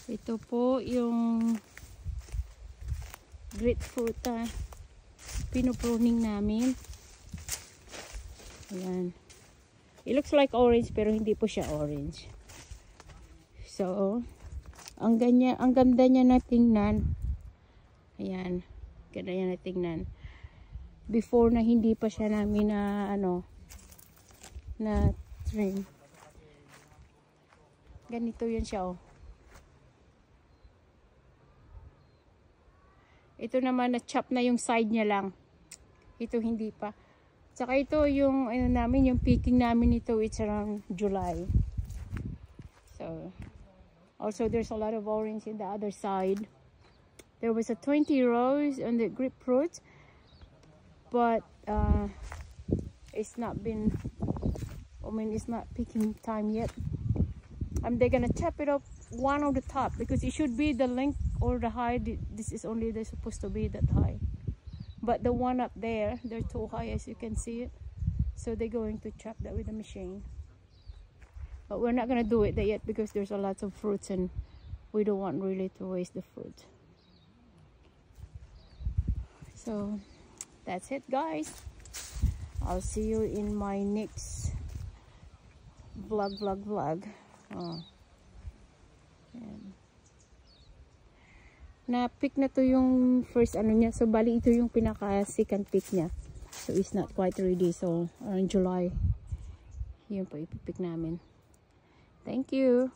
Ito po yung grapefruit pinupruning namin. Ayan. It looks like orange pero hindi po siya orange. So, ang ganda niya na tingnan. Ayan. Ganda niya na tingnan. Before na hindi pa siya namin na na trim. Ganito yun siya, oh. Ito naman na chop na yung side niya lang. Ito hindi pa. Saka ito yung namin, yung picking namin ito, it's around July. So also there's a lot of orange in the other side. There was a 20 rows on the grapefruit, but it's not been, it's not picking time yet. They're gonna chop it up one on the top because it should be the length or the height. This is only they're supposed to be that high, but the one up there, they're too high, as you can see it. So they're going to chop that with the machine, but we're not gonna do it yet because there's a lot of fruits and we don't want really to waste the fruit. So that's it, guys. I'll see you in my next vlog. Na-pick na to yung first niya. So bali ito yung pinaka second pick niya. So it's not quite ready. So around July, yun po ipipick namin. Thank you.